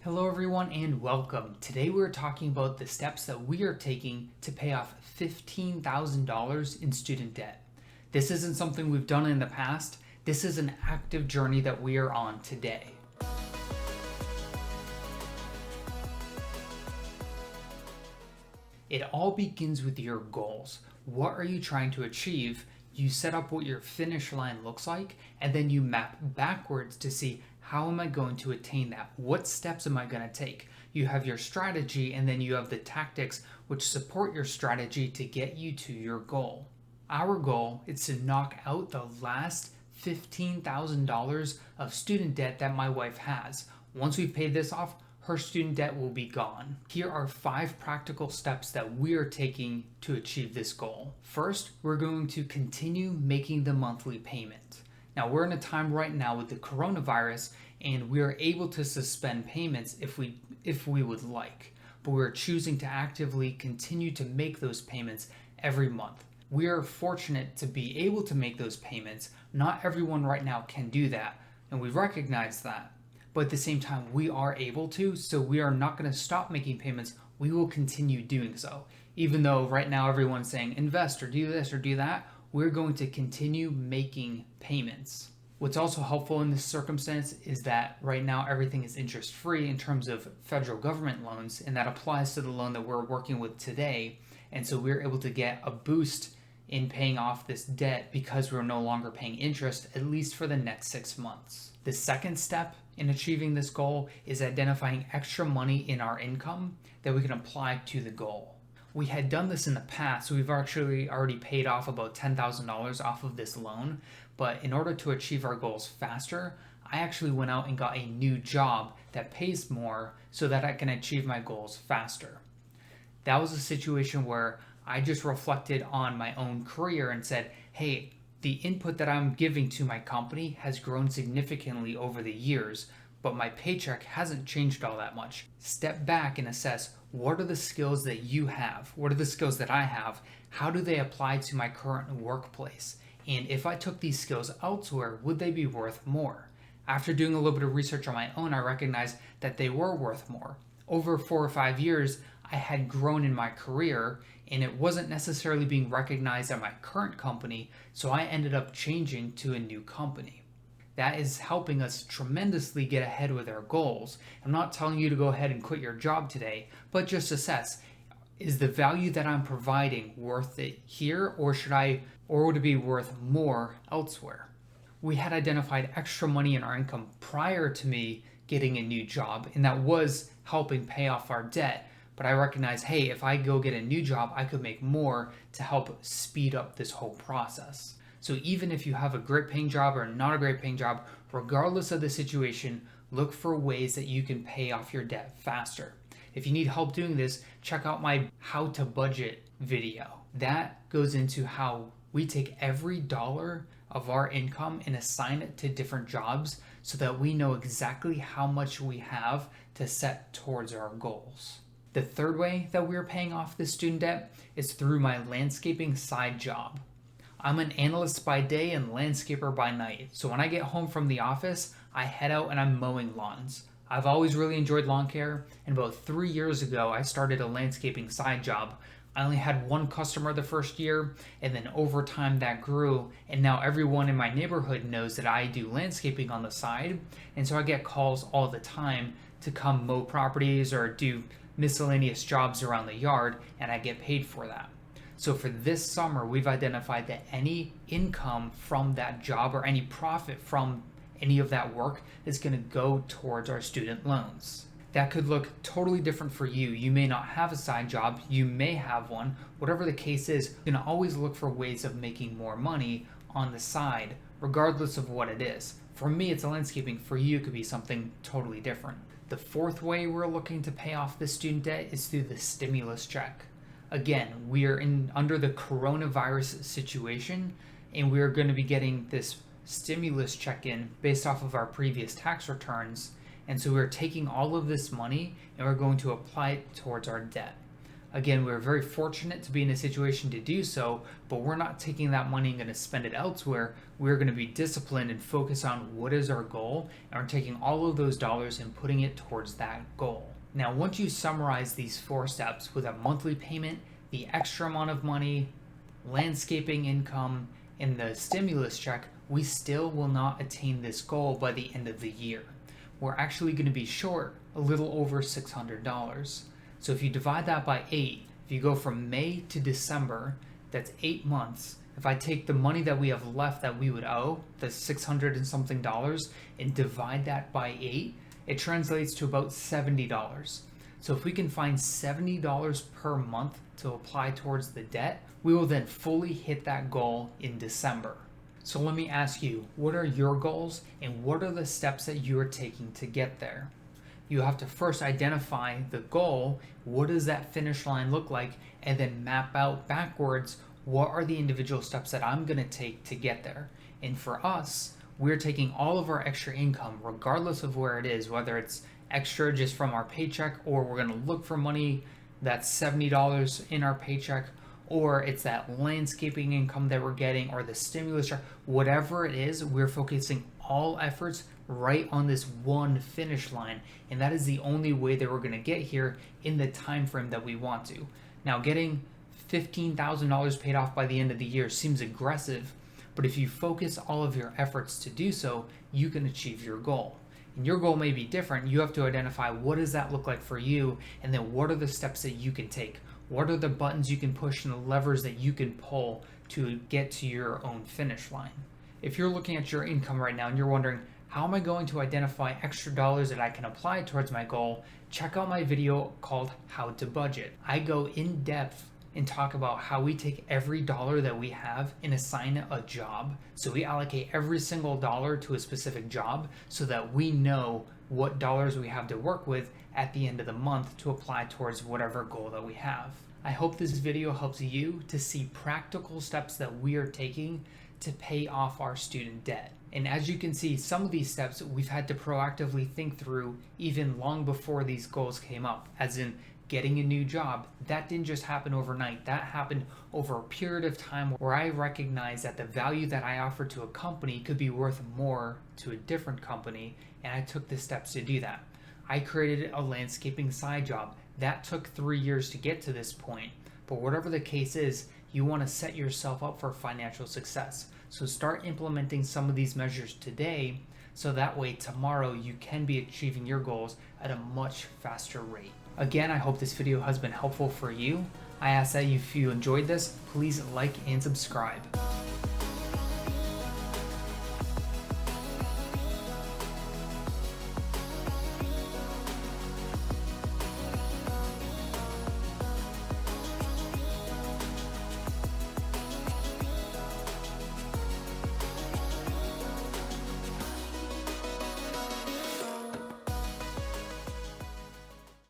Hello everyone and welcome. Today we're talking about the steps that we are taking to pay off $15,000 in student debt. This isn't something we've done in the past. This is an active journey that we are on today. It all begins with your goals. What are you trying to achieve? You set up what your finish line looks like, and then you map backwards to see how am I going to attain that? What steps am I going to take? You have your strategy, and then you have the tactics which support your strategy to get you to your goal. Our goal is to knock out the last $15,000 of student debt that my wife has. Once we've paid this off, her student debt will be gone. Here are 5 practical steps that we are taking to achieve this goal. First, we're going to continue making the monthly payment. Now, we're in a time right now with the coronavirus, and we are able to suspend payments if we would like, but we're choosing to actively continue to make those payments every month. We are fortunate to be able to make those payments. Not everyone right now can do that, and we recognize that. But at the same time, we are able to, so we are not going to stop making payments. We will continue doing so. Even though right now everyone's saying invest or do this or do that, we're going to continue making payments. What's also helpful in this circumstance is that right now everything is interest free in terms of federal government loans, and that applies to the loan that we're working with today. And so we're able to get a boost in paying off this debt because we're no longer paying interest, at least for the next 6 months. The second step in achieving this goal is identifying extra money in our income that we can apply to the goal. We had done this in the past, so we've actually already paid off about $10,000 off of this loan, but in order to achieve our goals faster, I actually went out and got a new job that pays more so that I can achieve my goals faster. That was a situation where I just reflected on my own career and said, hey, the input that I'm giving to my company has grown significantly over the years, but my paycheck hasn't changed all that much. Step back and assess, what are the skills that you have? What are the skills that I have? How do they apply to my current workplace? And if I took these skills elsewhere, would they be worth more? After doing a little bit of research on my own, I recognized that they were worth more. Over 4 or 5 years, I had grown in my career, and it wasn't necessarily being recognized at my current company, so I ended up changing to a new company. That is helping us tremendously get ahead with our goals. I'm not telling you to go ahead and quit your job today, but just assess, is the value that I'm providing worth it here, or would it be worth more elsewhere? We had identified extra money in our income prior to me getting a new job, and that was helping pay off our debt. But I recognize, hey, if I go get a new job, I could make more to help speed up this whole process. So even if you have a great paying job or not a great paying job, regardless of the situation, look for ways that you can pay off your debt faster. If you need help doing this, check out my How to Budget video. That goes into how we take every dollar of our income and assign it to different jobs so that we know exactly how much we have to set towards our goals. The third way that we're paying off this student debt is through my landscaping side job. I'm an analyst by day and landscaper by night. So when I get home from the office, I head out and I'm mowing lawns. I've always really enjoyed lawn care, and about 3 years ago, I started a landscaping side job. I only had 1 customer the first year, and then over time that grew, and now everyone in my neighborhood knows that I do landscaping on the side, and so I get calls all the time to come mow properties or do miscellaneous jobs around the yard, and I get paid for that. So for this summer, we've identified that any income from that job or any profit from any of that work is going to go towards our student loans. That could look totally different for you. You may not have a side job, you may have one. Whatever the case is, you're going to always look for ways of making more money on the side, regardless of what it is. For me, it's landscaping. For you, it could be something totally different. The fourth way we're looking to pay off this student debt is through the stimulus check. Again, we are under the coronavirus situation, and we are going to be getting this stimulus check in based off of our previous tax returns. And so we're taking all of this money and we're going to apply it towards our debt. Again, we're very fortunate to be in a situation to do so, but we're not taking that money and going to spend it elsewhere. We're going to be disciplined and focus on what is our goal, and we're taking all of those dollars and putting it towards that goal. Now, once you summarize these 4 steps with a monthly payment, the extra amount of money, landscaping income, and the stimulus check, we still will not attain this goal by the end of the year. We're actually going to be short a little over $600. So if you divide that by 8, if you go from May to December, that's 8 months. If I take the money that we have left that we would owe, the $600 and something dollars, and divide that by 8, it translates to about $70. So if we can find $70 per month to apply towards the debt, we will then fully hit that goal in December. So let me ask you, what are your goals and what are the steps that you are taking to get there? You have to first identify the goal, what does that finish line look like, and then map out backwards, what are the individual steps that I'm going to take to get there. And for us, we're taking all of our extra income, regardless of where it is, whether it's extra just from our paycheck, or we're going to look for money that's $70 in our paycheck, or it's that landscaping income that we're getting, or the stimulus check, whatever it is, we're focusing all efforts right on this one finish line, and that is the only way that we're going to get here in the time frame that we want to. Now, getting $15,000 paid off by the end of the year seems aggressive, but if you focus all of your efforts to do so, you can achieve your goal. And your goal may be different. You have to identify what does that look like for you, and then what are the steps that you can take. What are the buttons you can push and the levers that you can pull to get to your own finish line? If you're looking at your income right now and you're wondering, how am I going to identify extra dollars that I can apply towards my goal? Check out my video called How to Budget. I go in depth and talk about how we take every dollar that we have and assign it a job. So we allocate every single dollar to a specific job so that we know what dollars we have to work with at the end of the month to apply towards whatever goal that we have. I hope this video helps you to see practical steps that we are taking to pay off our student debt. And as you can see, some of these steps we've had to proactively think through even long before these goals came up, as in getting a new job. That didn't just happen overnight. That happened over a period of time where I recognized that the value that I offered to a company could be worth more to a different company, and I took the steps to do that. I created a landscaping side job. That took 3 years to get to this point. But whatever the case is, you want to set yourself up for financial success. So start implementing some of these measures today, so that way tomorrow you can be achieving your goals at a much faster rate. Again, I hope this video has been helpful for you. I ask that if you enjoyed this, please like and subscribe.